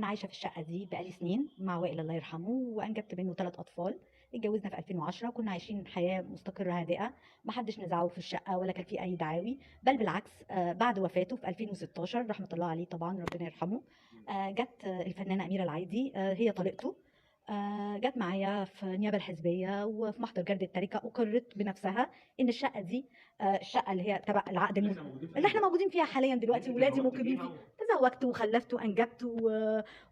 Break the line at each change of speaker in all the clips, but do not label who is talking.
عايشه في الشقه دي بقالي سنين مع وائل الله يرحمه، وانجبت منه 3 اطفال. اتجوزنا في 2010 وكنا عايشين حياه مستقره هادئه، ما حدش نزعه في الشقه ولا كان في اي دعاوي، بل بالعكس. بعد وفاته في 2016 رحمه الله عليه طبعا ربنا يرحمه، جت الفنانه اميره العيدي، هي طليقته. جت معايا في النيابه الحزبيه وفي محضر جرد التركه، اقرت بنفسها ان الشقه دي، الشقه اللي هي تبع العقد اللي احنا موجودين فيها حاليا دلوقتي، ولادي مقيمين فيها. تزوجت وخلفت وانجبت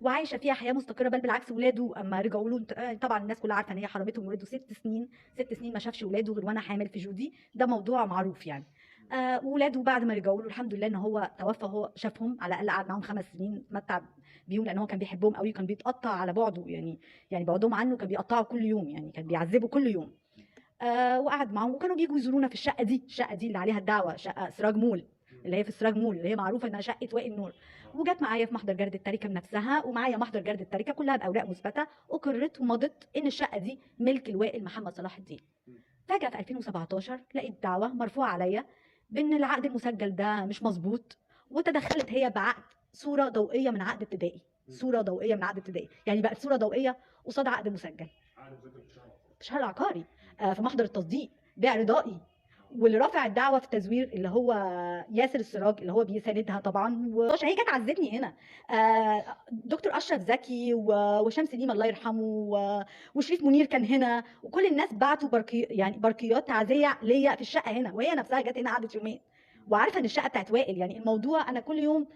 وعايشه فيها حياه مستقره، بل بالعكس ولاده اما رجعوا له، طبعا الناس كلها عارفه ان هي حرمتهم ولاده 6 سنين. 6 سنين ما شافش ولاده غير وانا حامل في جودي، ده موضوع معروف يعني. ولاده بعد ما رجعوا له الحمد لله ان هو توفى، هو شافهم على الاقل، قعد معاهم 5 سنين اتمتع بيهم، لان هو كان بيحبهم قوي، كان بيتقطع على بعده يعني بعدهم عنه كان بيقطعوا كل يوم، يعني كان بيعذبوا كل يوم. وقعد معاهم وكانوا بيجوا يزورونا في الشقه دي اللي عليها الدعوه، شقه سراج مول، اللي هي في سراج مول، اللي هي معروفه انها شقه وائل نور. وجت معايا في محضر جرد التركه بنفسها، ومعايا محضر جرد التركه كلها باوراق مثبته، اقرت ومضت ان الشقه دي ملك الوائل محمد صلاح الدين. فجاه في 2017 لقيت دعوه مرفوعه عليا بان العقد المسجل ده مش مظبوط، وتدخلت هي بعقد صوره ضوئيه من عقد ابتدائي. صوره ضوئيه من عقد ابتدائي، يعني بقت صوره ضوئيه قصاد عقد مسجل. في شهر العقاري، في محضر التصديق، بيع رضائي. واللي رافع الدعوه في التزوير اللي هو ياسر السراج، اللي هو بيساندها طبعا، هي جت عزتني هنا. دكتور اشرف زكي وشمس سليم الله يرحمه وشريف منير كان هنا، وكل الناس بعتوا يعني برقيات تعزيه ليا في الشقه هنا، وهي نفسها جت هنا قعدت يومين وعارفه ان الشقه بتاعت وائل. يعني الموضوع انا كل يوم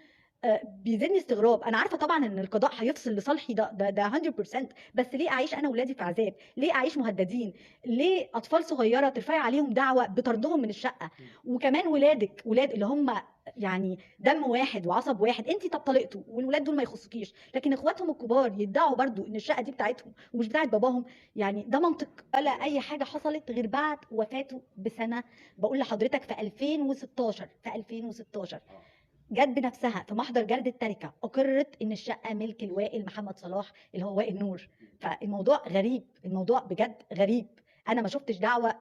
بيزيدني استغراب. انا عارفه طبعا ان القضاء هيفصل لصالحي، ده 100%، بس ليه اعيش انا واولادي في عذاب؟ ليه اعيش مهددين؟ ليه اطفال صغيره ترفعي عليهم دعوه بطردهم من الشقه؟ وكمان ولادك، ولاد اللي هم يعني دم واحد وعصب واحد، انت طب طلقتوا والولاد دول ما يخصكيش، لكن اخواتهم الكبار يدعوا برضو ان الشقه دي بتاعتهم ومش بتاعت باباهم. يعني ده منطق؟ ولا اي حاجه حصلت غير بعد وفاته بسنه. بقول لحضرتك في 2016، في 2016 جت بنفسها في محضر جلد التركه اقرت ان الشقه ملك الوائل محمد صلاح اللي هو وائل نور. فالموضوع غريب، الموضوع بجد غريب. انا ما شفتش دعوه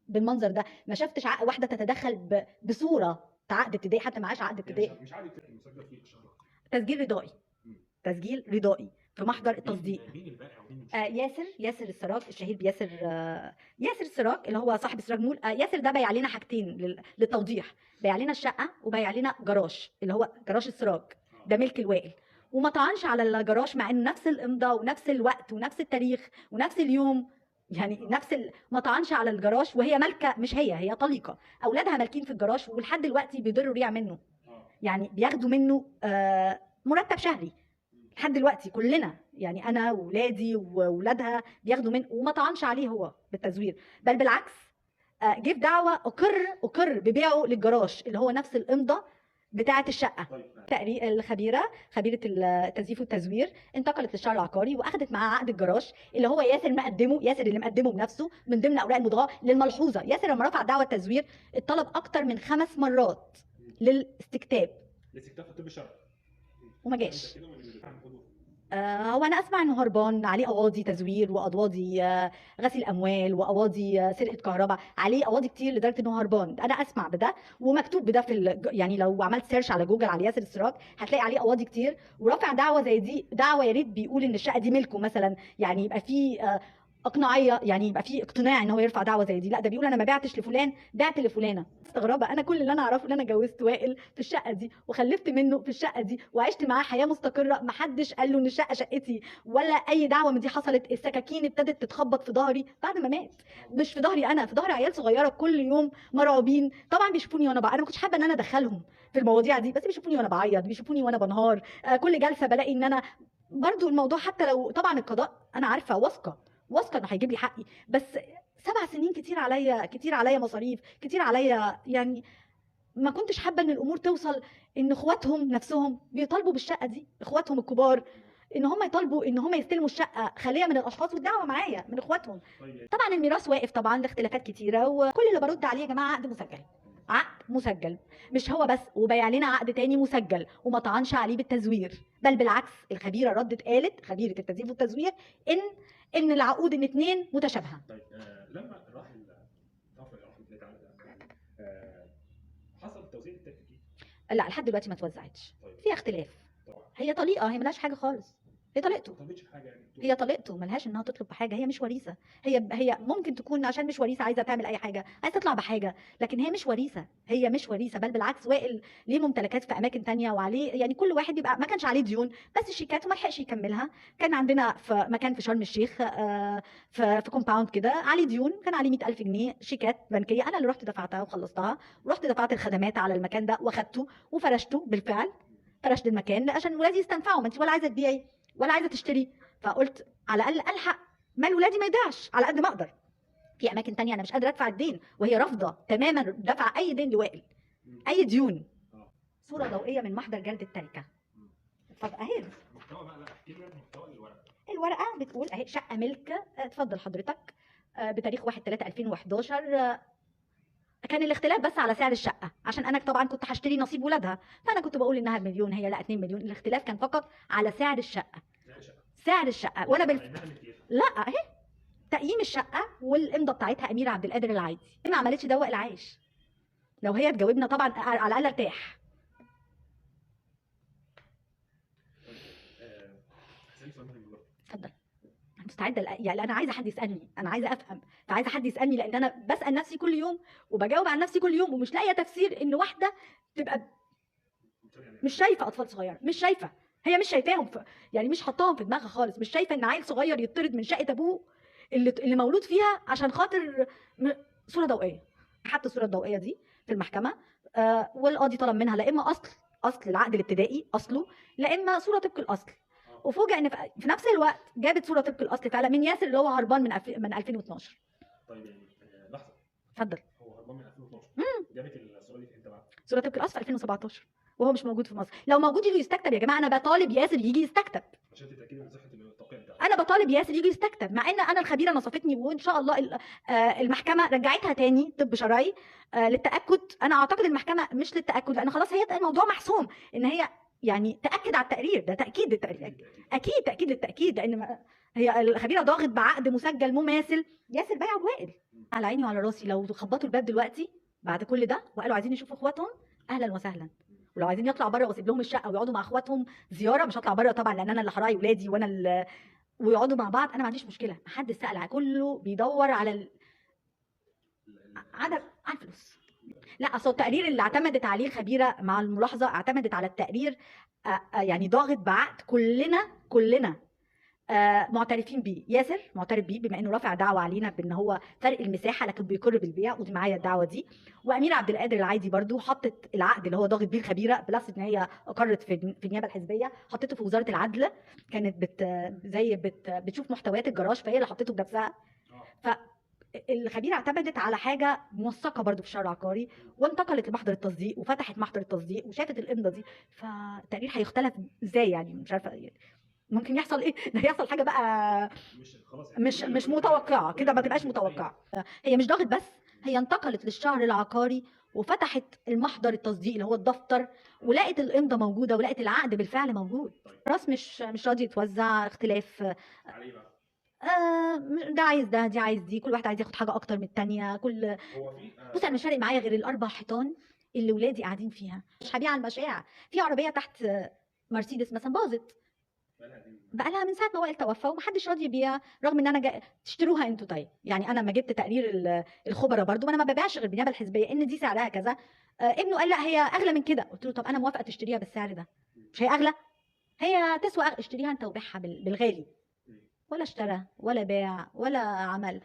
بالمنظر ده، ما شفتش واحده تتدخل بصوره عقد ابتدائي، حتى معاش عقد ابتدائي.
مش عادي مسجل فيه اشاره.
تسجيل رضائي، تسجيل رضائي في محضر التصديق.
مين البائع ومين المشتري؟
ياسر السراج الشهير بياسر، ياسر السراج اللي هو صاحب سراج مول. ياسر ده بايع لنا حاجتين للتوضيح، بايع لنا الشقه وبايع لنا جراج اللي هو جراج السراج، ده ملك الوائل. وما طعنش على الجراج مع انه نفس الامضاء ونفس الوقت ونفس التاريخ ونفس اليوم، يعني ما طعنش على الجراج، وهي مالكه، مش هي طليقه، اولادها مالكين في الجراج ولحد دلوقتي بيضروا ريع منه، يعني بياخدوا منه مرتب شهري لحد دلوقتي كلنا، يعني انا وولادي وولادها بياخدوا منه، وما طعنش عليه هو بالتزوير، بل بالعكس. جه في دعوه اقر ببيعه للجراج اللي هو نفس الامضه بتاعه الشقه. خبيره التزييف والتزوير انتقلت للشهر العقاري واخدت معاه عقد الجراج اللي هو ياسر اللي مقدمه بنفسه من ضمن اوراق المضاءه. للملحوظه ياسر لما رفع دعوه التزوير اتطلب اكتر من 5 مرات للاستكتاب
الطب الشرعي
وما جاش. هو انا اسمع انه هربان، عليه قواضي تزوير وقواضي غسيل اموال وقواضي سرقه كهرباء، عليه قواضي كتير لدرجه انه هربان. انا اسمع بده ومكتوب بده يعني لو عملت سيرش على جوجل على ياسر السراج هتلاقي عليه قواضي كتير، ورافع دعوه زي دي، دعوه يا ريت بيقول ان الشقه دي ملكه مثلا، يعني يبقى في اقناعيه، يعني يبقى في اقتناع ان هو يرفع دعوه زي دي. لا، ده بيقول انا ما بعتش لفلان، بعت لفلانه. مستغربه انا، كل اللي انا اعرفه ان انا جوزت وائل في الشقه دي وخلفت منه في الشقه دي وعشت معاه حياه مستقره، ما حدش قال له ان الشقه شقتي ولا اي دعوه من دي حصلت. السكاكين ابتدت تتخبط في ظهري بعد ما مات، مش في ظهري انا، في ظهر عيال صغيره كل يوم مرعوبين. طبعا بيشوفوني وانا انا ما كنتش حابه ان انا ادخلهم في المواضيع دي، بس بيشوفوني وانا بعيط، بيشوفوني وانا بنهار. كل جلسه بلاقي ان انا برضو الموضوع، حتى لو طبعا القضاء انا عارفه واثقه انه هيجيب لي حقي، بس 7 سنين كتير عليا، كتير عليا مصاريف، كتير عليا يعني. ما كنتش حابه ان الامور توصل ان اخواتهم نفسهم بيطالبوا بالشقه دي، اخواتهم الكبار ان هم يطالبوا ان هم يستلموا الشقه خاليه من الاشخاص، والدعوه معايا من اخواتهم. طبعا الميراث واقف طبعا لاختلافات كتيره، وكل اللي برد عليه يا جماعه عقد مسجل، عقد مسجل. مش هو بس، وبيع لنا عقد تاني مسجل وما طعنش عليه بالتزوير، بل بالعكس. الخبيره ردت قالت، خبيره التزييف والتزوير، ان العقود الاثنين متشابهه.
طيب لما راح توفى رحمه الله تعالى حصل توزيع التكليف؟
لا لحد دلوقتي ما توزعتش،
طيب.
في اختلاف.
طبعا.
هي طليقه، هي ملهاش حاجه خالص. هي طليقته.
ما طلبتش حاجه يعني.
هي طليقته، ملهاش انها تطلب بحاجه، هي مش وريثه. هي ممكن تكون عشان مش وريثه عايزه تعمل اي حاجه، عايزه تطلع بحاجه، لكن هي مش وريثه. هي مش وريثه، بل بالعكس، وائل ليه ممتلكات في اماكن تانية، وعليه يعني كل واحد يبقى ما كانش عليه ديون، بس الشيكات وما لحقش يكملها. كان عندنا في مكان في شرم الشيخ في كومباوند كده عليه ديون، كان عليه 100,000 جنيه شيكات بنكيه، انا اللي رحت دفعتها وخلصتها، ورحت دفعت الخدمات على المكان ده واخدته وفرشته بالفعل. فرشت المكان عشان ولادي يستنفعوا، ما انت ولا عايزه تبيعي ولا عايزه تشتري، فقلت على الاقل الحق مال ولادي ما يضيعش على قد ما اقدر. في اماكن تانية انا مش قادره ادفع الدين، وهي رافضه تماما دفع اي دين لوائل، اي ديون. صوره ضوئيه من محضر جلد التركه. اتفضل اهي
محتوى بقى، لا احكي لنا محتوى الورقه.
الورقه بتقول اهي شقه ملك، اتفضل حضرتك، بتاريخ 1/3/2011. كان الاختلاف بس على سعر الشقه، عشان انا طبعا كنت هشتري نصيب ولادها، فانا كنت بقول انها بمليون، هي لا 2 مليون. الاختلاف كان فقط على سعر الشقه. سعر الشقه وانا لا اهي تقييم الشقه والامضه بتاعتها اميره عبد القادر العايدي. ما عملتش دوق العيش. لو هي تجاوبنا طبعا على الاقل ارتاح. اتفضل. انا مستعده يعني انا عايزه حد يسالني، انا عايزه افهم، فعايزه حد يسالني، لان انا بسال نفسي كل يوم وبجاوب عن نفسي كل يوم، ومش لاقيه تفسير ان واحده تبقى مش شايفه اطفال صغيره، مش شايفه، هي مش شايفاهم يعني مش حطاهم في دماغها خالص، مش شايفه ان عيل صغير يطرد من شقه ابوه اللي مولود فيها عشان خاطر صوره ضوئيه. حتى الصوره الضوئيه دي في المحكمه، والقاضي طلب منها لا اما اصل العقد الابتدائي اصله، لا اما صوره طبق الاصل. وفوجئ ان في نفس الوقت جابت صوره طبق الاصل فعلا من ياسر اللي هو هربان من 2012.
طيب يعني لحظه.
اتفضل.
هو هربان من 2012. جابت الصوره دي امتى بقى؟
صوره طبق الاصل في 2017 وهو مش موجود في مصر. لو موجود يجي يستكتب يا جماعه، انا بطالب ياسر يجي يستكتب
عشان تتاكدي من صحه التوقيع بتاعك.
انا بطالب ياسر يجي يستكتب، مع ان انا الخبيره نصفتني، وان شاء الله المحكمه رجعتها تاني طب شرعي للتاكد. انا اعتقد المحكمه مش للتاكد، لان خلاص هي الموضوع محسوم، ان هي يعني تاكد على التقرير ده، تاكيد للتقرير، اكيد تاكيد للتاكيد، لان هي الخبيره ضاغط بعقد مسجل مماثل ياسر بيع وائل. على عيني وعلى راسي، لو خبطوا الباب دلوقتي بعد كل ده وقالوا عايزين يشوفوا اخواتهم، اهلا وسهلا. ولو عايزين يطلعوا بره واسيب لهم الشقه ويقعدوا مع اخواتهم زياره، مش هطلع بره طبعا لان انا اللي هراعي ولادي وانا ويقعدوا مع بعض، انا ما عنديش مشكله. محدش سال، كله بيدور على على الفلوس. لا اصل التقرير اللي اعتمدت عليه الخبيره مع الملاحظه اعتمدت على التقرير يعني ضاغط بعقد كلنا معترفين بيه. ياسر معترف بيه بما انه رافع دعوه علينا بان هو فرق المساحه لكن بيقر بالبيع، ودي معايا الدعوه دي. واميره عبد القادر العايدي برضو حطت العقد اللي هو ضاغط بيه الخبيره، بلس ان هي اقرت في النيابه الحزبيه، حطته في وزاره العدل، كانت بتشوف محتويات الجراج، فهي اللي حطته بنفسها. فالخبيره اعتمدت على حاجه موثقه برضو في الشرع العقاري، وانتقلت لمحضر التصديق وفتحت محضر التصديق وشافت الامضه دي. فالتقرير هيختلف ازاي يعني؟ مش عارفه يعني ممكن يحصل ايه؟ ده هيحصل حاجه بقى مش متوقعه كده، ما تبقاش متوقعه. هي مش ضاغط بس، هي انتقلت للشهر العقاري وفتحت المحضر التصديق اللي هو الدفتر، ولقت الامضه موجوده ولقت العقد بالفعل موجود. راس مش راضي يتوزع، اختلاف ده عايز ده، دي عايز دي، كل واحد عايز ياخد حاجه اكتر من الثانيه. بص انا مش فارق معايا غير الاربع حيطان اللي ولادي قاعدين فيها، مش هبيع على المشاع. في عربيه تحت مرسيدس مثلا باظت بقى لها من ساعه ما وائل توفى ومحدش راضي يبيع، رغم ان انا تشتروها انتوا. طيب يعني انا لما جبت تقرير الخبراء برضو، ما انا ما ببيعش غير بالنيابه الحزبيه ان دي سعرها كذا. ابنه قال لا هي اغلى من كده، قلت له طب انا موافقه تشتريها بالسعر ده، مش هي اغلى؟ هي تسوى اشتريها انت وبيعها بالغالي. ولا اشترى ولا باع ولا عمل.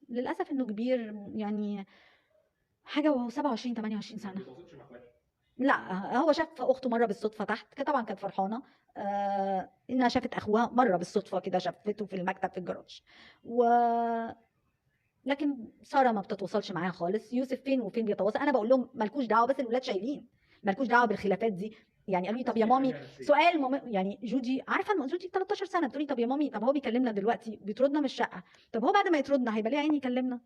للاسف انه كبير يعني حاجه وهو 27 28 سنه. لا هو شاف اخته مره بالصدفه تحت، طبعا كانت فرحانه انها شافت اخوها مره بالصدفه كده، شافته في المكتب في الجراج. لكن ساره ما بتتواصلش معاها خالص. يوسف فين وفين بيتواصل، انا بقول لهم مالكوش دعوه، بس الولاد شايلين، مالكوش دعوه بالخلافات دي. يعني قالوا لي طب يا مامي سؤال يعني جودي عارفه جودي 13 سنه بتقول لي طب يا مامي، طب هو بيكلمنا دلوقتي بيطردنا من الشقه، طب هو بعد ما يطردنا هيبقى ليه عين يكلمنا؟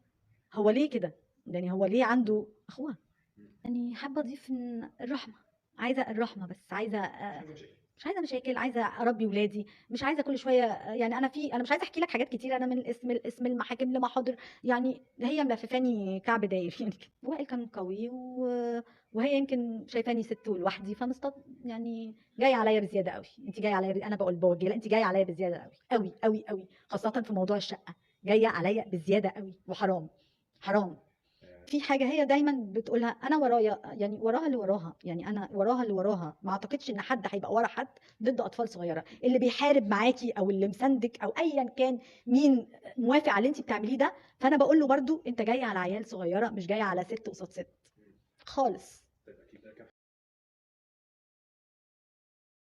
هو ليه كده؟ يعني هو ليه عنده اخوها؟ يعني حابه اضيف ان الرحمه، عايزه الرحمه، بس عايزه مش عايزه مشاكل، عايزه اربي ولادي، مش عايزه كل شويه يعني انا مش عايزه احكي لك حاجات كتير، انا من الاسم المحاكم لمحاضر، يعني هي ملففاني كعب داير يعني كده. وائل كان قوي وهي يمكن شايفاني ست لوحدي يعني جايه عليا بزياده قوي. انت جايه عليا انا بوجه لا، انت جايه عليا بزياده قوي قوي قوي قوي، خاصه في موضوع الشقه جايه عليا بزياده قوي، وحرام حرام. في حاجه هي دايما بتقولها، انا ورايا يعني وراها اللي وراها، يعني انا وراها اللي وراها، ما اعتقدش ان حد هيبقى ورا حد ضد اطفال صغيره. اللي بيحارب معاكي او اللي مساندك او ايا كان مين موافق على اللي انت بتعمليه ده، فانا بقول له برضو انت جاي على عيال صغيره، مش جاي على ست قصاد ست خالص.